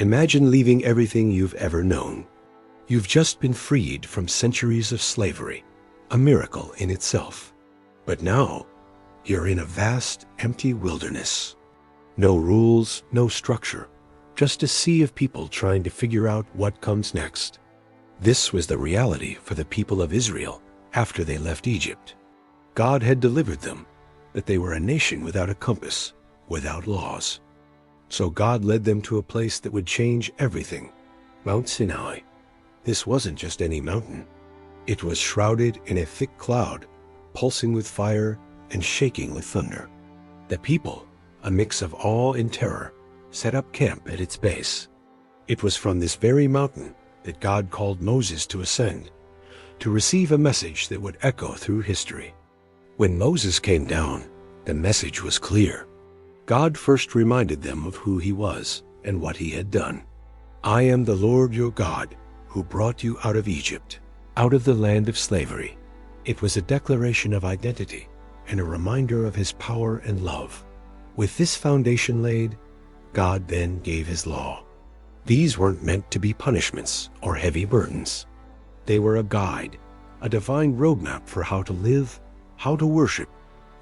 Imagine leaving everything you've ever known. You've just been freed from centuries of slavery, a miracle in itself. But now, you're in a vast, empty wilderness. No rules, no structure, just a sea of people trying to figure out what comes next. This was the reality for the people of Israel after they left Egypt. God had delivered them, but they were a nation without a compass, without laws. So God led them to a place that would change everything, Mount Sinai. This wasn't just any mountain. It was shrouded in a thick cloud, pulsing with fire and shaking with thunder. The people, a mix of awe and terror, set up camp at its base. It was from this very mountain that God called Moses to ascend, to receive a message that would echo through history. When Moses came down, the message was clear. God first reminded them of who he was and what he had done. I am the Lord your God, who brought you out of Egypt, out of the land of slavery. It was a declaration of identity and a reminder of his power and love. With this foundation laid, God then gave his law. These weren't meant to be punishments or heavy burdens. They were a guide, a divine roadmap for how to live, how to worship,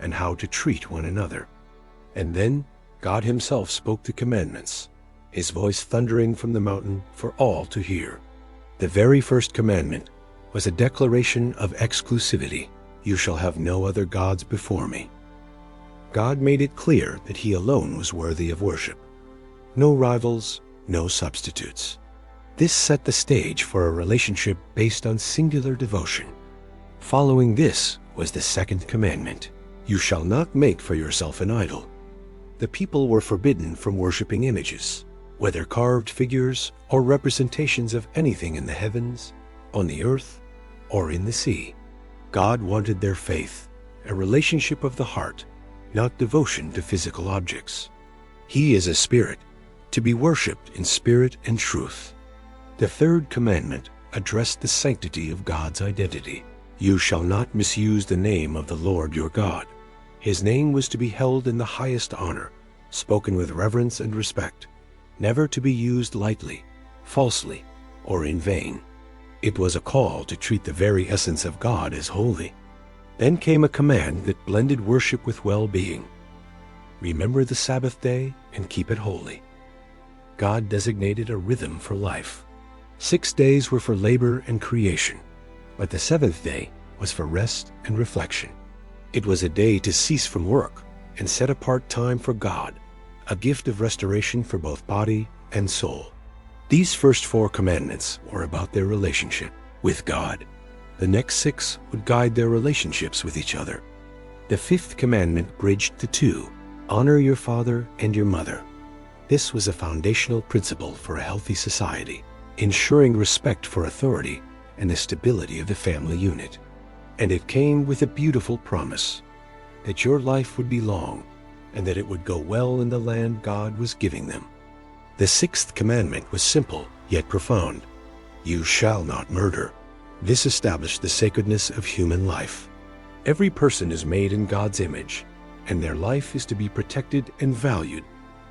and how to treat one another. And then God himself spoke the commandments, his voice thundering from the mountain for all to hear. The very first commandment was a declaration of exclusivity. You shall have no other gods before me. God made it clear that he alone was worthy of worship. No rivals, no substitutes. This set the stage for a relationship based on singular devotion. Following this was the second commandment. You shall not make for yourself an idol. The people were forbidden from worshiping images, whether carved figures or representations of anything in the heavens, on the earth, or in the sea. God wanted their faith, a relationship of the heart, not devotion to physical objects. He is a spirit, to be worshipped in spirit and truth. The third commandment addressed the sanctity of God's identity. You shall not misuse the name of the Lord your God. His name was to be held in the highest honor, spoken with reverence and respect, never to be used lightly, falsely, or in vain. It was a call to treat the very essence of God as holy. Then came a command that blended worship with well-being. Remember the Sabbath day and keep it holy. God designated a rhythm for life. 6 days were for labor and creation, but the seventh day was for rest and reflection. It was a day to cease from work and set apart time for God, a gift of restoration for both body and soul. These first 4 commandments were about their relationship with God. The next 6 would guide their relationships with each other. The 5th commandment bridged the 2, honor your father and your mother. This was a foundational principle for a healthy society, ensuring respect for authority and the stability of the family unit. And it came with a beautiful promise that your life would be long and that it would go well in the land God was giving them. The 6th commandment was simple yet profound. You shall not murder. This established the sacredness of human life. Every person is made in God's image, and their life is to be protected and valued,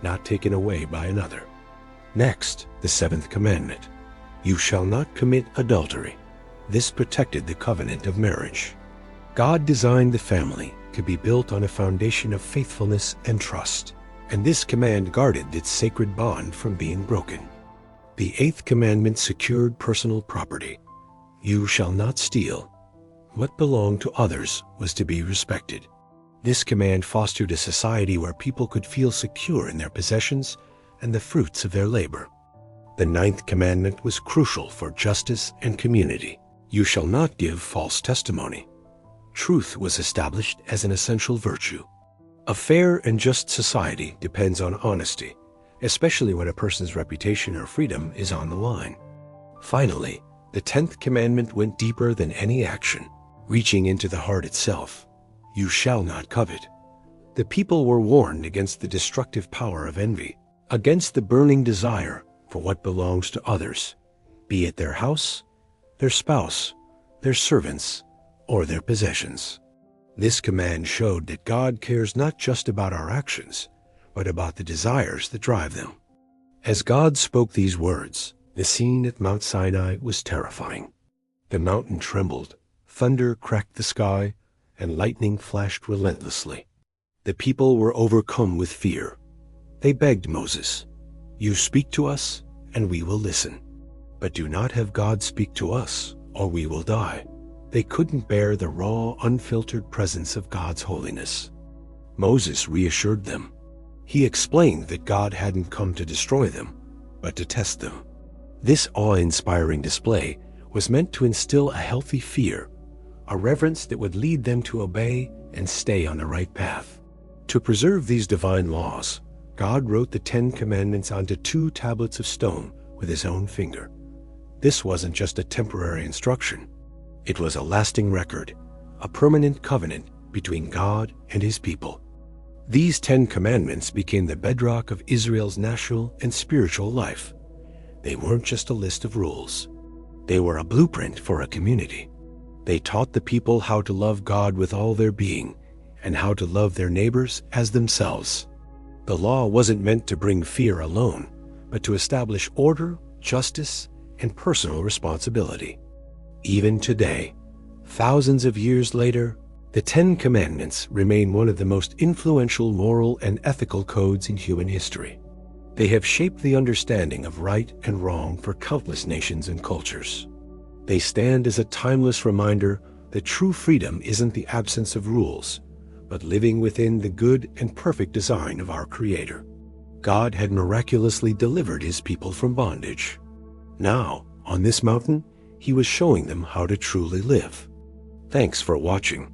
not taken away by another. Next, the 7th commandment. You shall not commit adultery. This protected the covenant of marriage. God designed the family to be built on a foundation of faithfulness and trust, and this command guarded its sacred bond from being broken. The 8th commandment secured personal property. You shall not steal. What belonged to others was to be respected. This command fostered a society where people could feel secure in their possessions and the fruits of their labor. The 9th commandment was crucial for justice and community. You shall not give false testimony. Truth was established as an essential virtue. A fair and just society depends on honesty, especially when a person's reputation or freedom is on the line. Finally, the 10th commandment went deeper than any action, reaching into the heart itself. You shall not covet. The people were warned against the destructive power of envy, against the burning desire for what belongs to others, be it their house, their spouse, their servants, or their possessions. This command showed that God cares not just about our actions, but about the desires that drive them. As God spoke these words, the scene at Mount Sinai was terrifying. The mountain trembled, thunder cracked the sky, and lightning flashed relentlessly. The people were overcome with fear. They begged Moses, "You speak to us, and we will listen. But do not have God speak to us, or we will die." They couldn't bear the raw, unfiltered presence of God's holiness. Moses reassured them. He explained that God hadn't come to destroy them, but to test them. This awe-inspiring display was meant to instill a healthy fear, a reverence that would lead them to obey and stay on the right path. To preserve these divine laws, God wrote the 10 Commandments onto 2 tablets of stone with his own finger. This wasn't just a temporary instruction. It was a lasting record, a permanent covenant between God and his people. These 10 Commandments became the bedrock of Israel's national and spiritual life. They weren't just a list of rules. They were a blueprint for a community. They taught the people how to love God with all their being and how to love their neighbors as themselves. The law wasn't meant to bring fear alone, but to establish order, justice, and personal responsibility. Even today, thousands of years later, the 10 Commandments remain one of the most influential moral and ethical codes in human history. They have shaped the understanding of right and wrong for countless nations and cultures. They stand as a timeless reminder that true freedom isn't the absence of rules, but living within the good and perfect design of our Creator. God had miraculously delivered his people from bondage. Now, on this mountain, he was showing them how to truly live. Thanks for watching.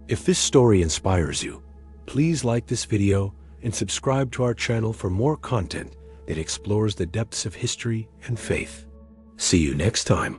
If this story inspires you, please like this video and subscribe to our channel for more content that explores the depths of history and faith. See you next time.